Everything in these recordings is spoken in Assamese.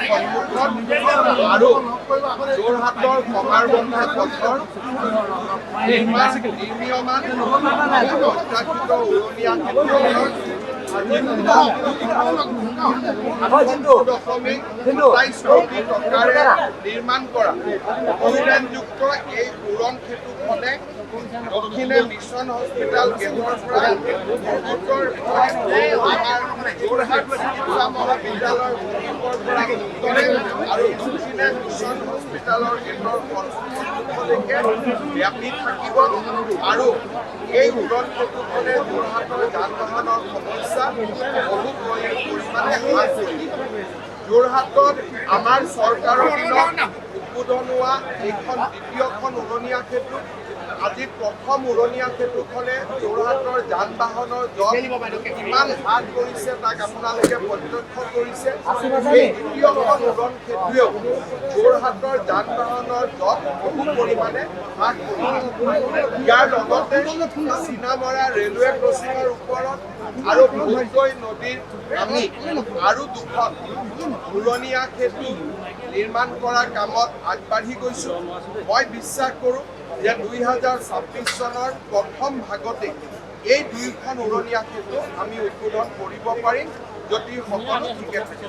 সন্মুখত আৰু যোৰহাটৰ কমাৰবন্ধা পথৰ নিৰ্মীয়মান অত্যাধিক উৰণীয়া ক্ষেত্ৰখনৰ নিৰ্মাণ কৰা অনুদানযুক্ত এই উৰণ সেতুখনে দক্ষিণে মিছন হস্পিটেল গেটৰ পৰা যোৰহাট চিকিৎসা মহাবিদ্যালয়ৰ সন্মুখৰ পৰা উত্তৰে আৰু দক্ষিণে মিছন হস্পিটেলৰ গেটৰ সন্মুখলৈকে ব্যাপি থাকিব আৰু এই উৰণ সেতুখনে যোৰহাটৰ যান বাহনৰ সমস্যা বহু পৰিমাণে হ্ৰাস কৰিব। যোৰহাটত আমাৰ চৰকাৰৰ দিনত উদ্বোধন হোৱা এইখন দ্বিতীয়খন উৰণীয়া সেতু আজি প্ৰথম উৰণীয়া সেতুখনে যোৰহাটৰ যান বাহনৰ জল কিমান হ্ৰাস কৰিছে তাক আপোনালোকে প্ৰত্যক্ষ কৰিছে। এই দ্বিতীয়খন উৰণ সেতুৱেও যোৰহাটৰ যান বাহনৰ জল বহু পৰিমাণে হ্ৰাস কৰিছে। ইয়াৰ লগতে চীনামৰা ৰেলৱে ক্ৰছিঙৰ ওপৰত আৰু ভোগকৈ নদীৰ আমি আৰু দুখন উৰণীয়া সেতু নিৰ্মাণ কৰাৰ কামত আগবাঢ়ি গৈছোঁ। মই বিশ্বাস কৰোঁ যে 2026 চনৰ প্ৰথম ভাগতে এই দুয়োখন উৰণীয়া সেতু আমি উদ্বোধন কৰিব পাৰিম যদি সকলো ঠিকে থাকে।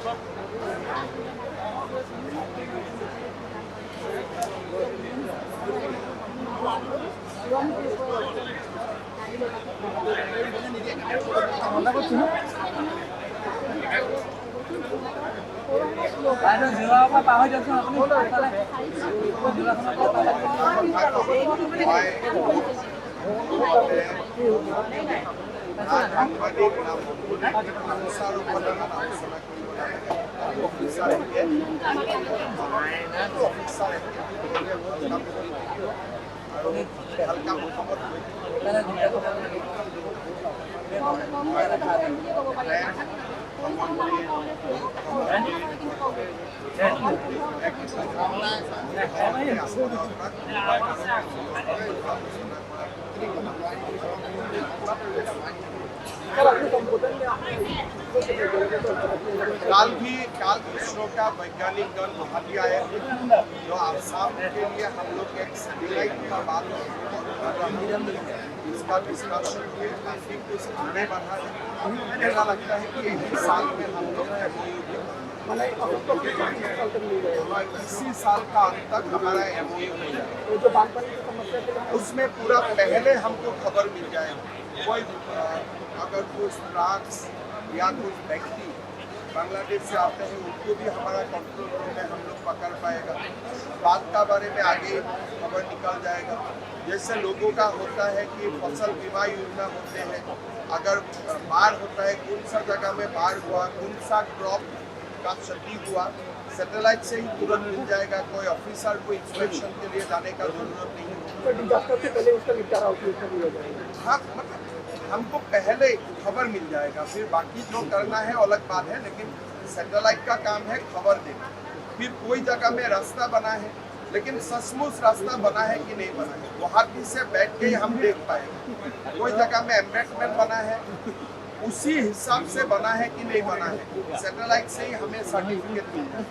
कल इसरो का वैज्ञानिक दल गुवाहाटी आए थे जो आसाम के लिए हम लोग एक सैटेलाइट का बात इसका डिस्कशन हुए काफी कुछ आगे बढ़ा है। ऐसा लगता है कि एक ही साल में हम लोग इसी साल का अंत तक हमारा MOU हो जाए। उसमें पूरा पहले हमको खबर मिल जाए कोई अगर कुछ ड्रग्स या कुछ व्यक्ति बांग्लादेश से आते हैं उनको भी हमारा कंट्रोल रूम में हम लोग पकड़ पाएगा। बात का बारे में आगे खबर निकल जाएगा। जैसे लोगों का होता है कि फसल बीमा योजना होते हैं, अगर बाढ़ होता है कौन सा जगह में बाढ़ हुआ, कौन सा क्रॉप का क्षति हुआ, सैटेलाइट से ही तुरंत मिल जाएगा। कोई ऑफिसर को इंस्पेक्शन के लिए जाने का जरूरत नहीं है। हाँ, मतलब हमको पहले खबर मिल जाएगा, फिर बाकी जो करना है अलग बात है, लेकिन सैटेलाइट का काम है खबर देना। फिर कोई जगह में रास्ता बना है, लेकिन सचमुच रास्ता बना है कि नहीं बना है गुवाहाटी से बैठ के हम देख पाएंगे। कोई जगह में एम्बेडमेंट बना है उसी हिसाब से बना है कि नहीं बना है, सैटेलाइट से ही हमें सर्टिफिकेट मिलता है।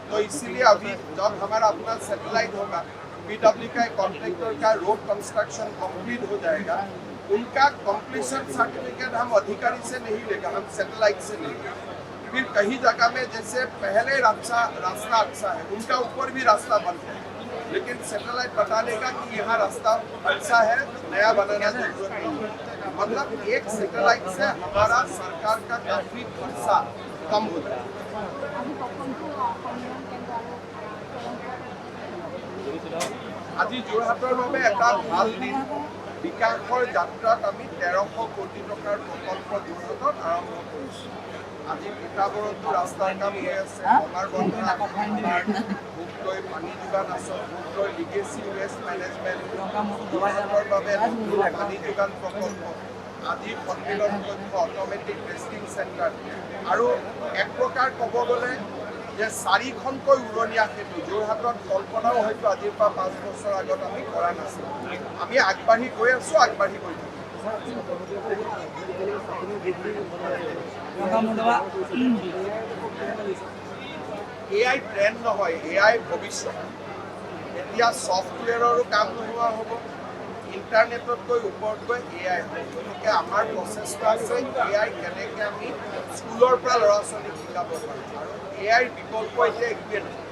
तो इसीलिए अभी जब हमारा अपना सैटेलाइट होगा, PW का कॉन्ट्रैक्टर का रोड कंस्ट्रक्शन कंप्लीट हो जाएगा, उनका कंप्लीशन सर्टिफिकेट हम अधिकारी से नहीं लेगा, हम सैटेलाइट से लेंगे। फिर कहीं जगह में जैसे पहले रास्ता अच्छा है उनका ऊपर भी रास्ता बन जाए, लेकिन सैटेलाइट बता देगा कि यहाँ रास्ता अच्छा है, नया बनाना जरूरत नहीं है। मतलब एक सैटेलाइट से हमारा सरकार का काफी खर्चा कम हो जाएगा। আজি যোৰহাটৰ বাবে এটা ভাল দিন। বিকাশৰ যাত্ৰাত আমি 1300 কোটি টকাৰ প্ৰকল্প যোৰহাটত আৰম্ভ কৰিছোঁ। আজি পিঠাবৰতো ৰাস্তাৰ কাম হৈ আছে, কমাৰবন্ধা ভোগকৈ পানী যোগান আঁচনি, ভোগকৈ লিগেচি ৱেষ্ট মেনেজমেণ্ট, যোৰহাটৰ বাবে পানী যোগান প্ৰকল্প, আজি সন্মিলন কক্ষ, অট'মেটিক টেষ্টিং চেণ্টাৰ আৰু এক প্ৰকাৰ ক'ব গ'লে যে 4খনকৈ উৰণীয়া সেতু যোৰহাটত কল্পনাও হয়তো আজিৰ পৰা 5 বছৰ আগত আমি কৰা নাছিলোঁ। আমি আগবাঢ়ি গৈ আছোঁ, আগবাঢ়ি গৈ থাকিম। AI ট্ৰেণ্ড নহয়, AI ভৱিষ্যত। এতিয়া ছফ্টৱেৰৰো কাম নোহোৱা হ'ব, ইণ্টাৰনেটতকৈ ওপৰত গৈ AI হ'ব। গতিকে আমাৰ প্ৰচেষ্টা আছে AI কেনেকৈ আমি স্কুলৰ পৰা ল'ৰা ছোৱালীক শিকাব পাৰোঁ, আৰু AIৰ বিকল্প এতিয়া একোৱে নহয়।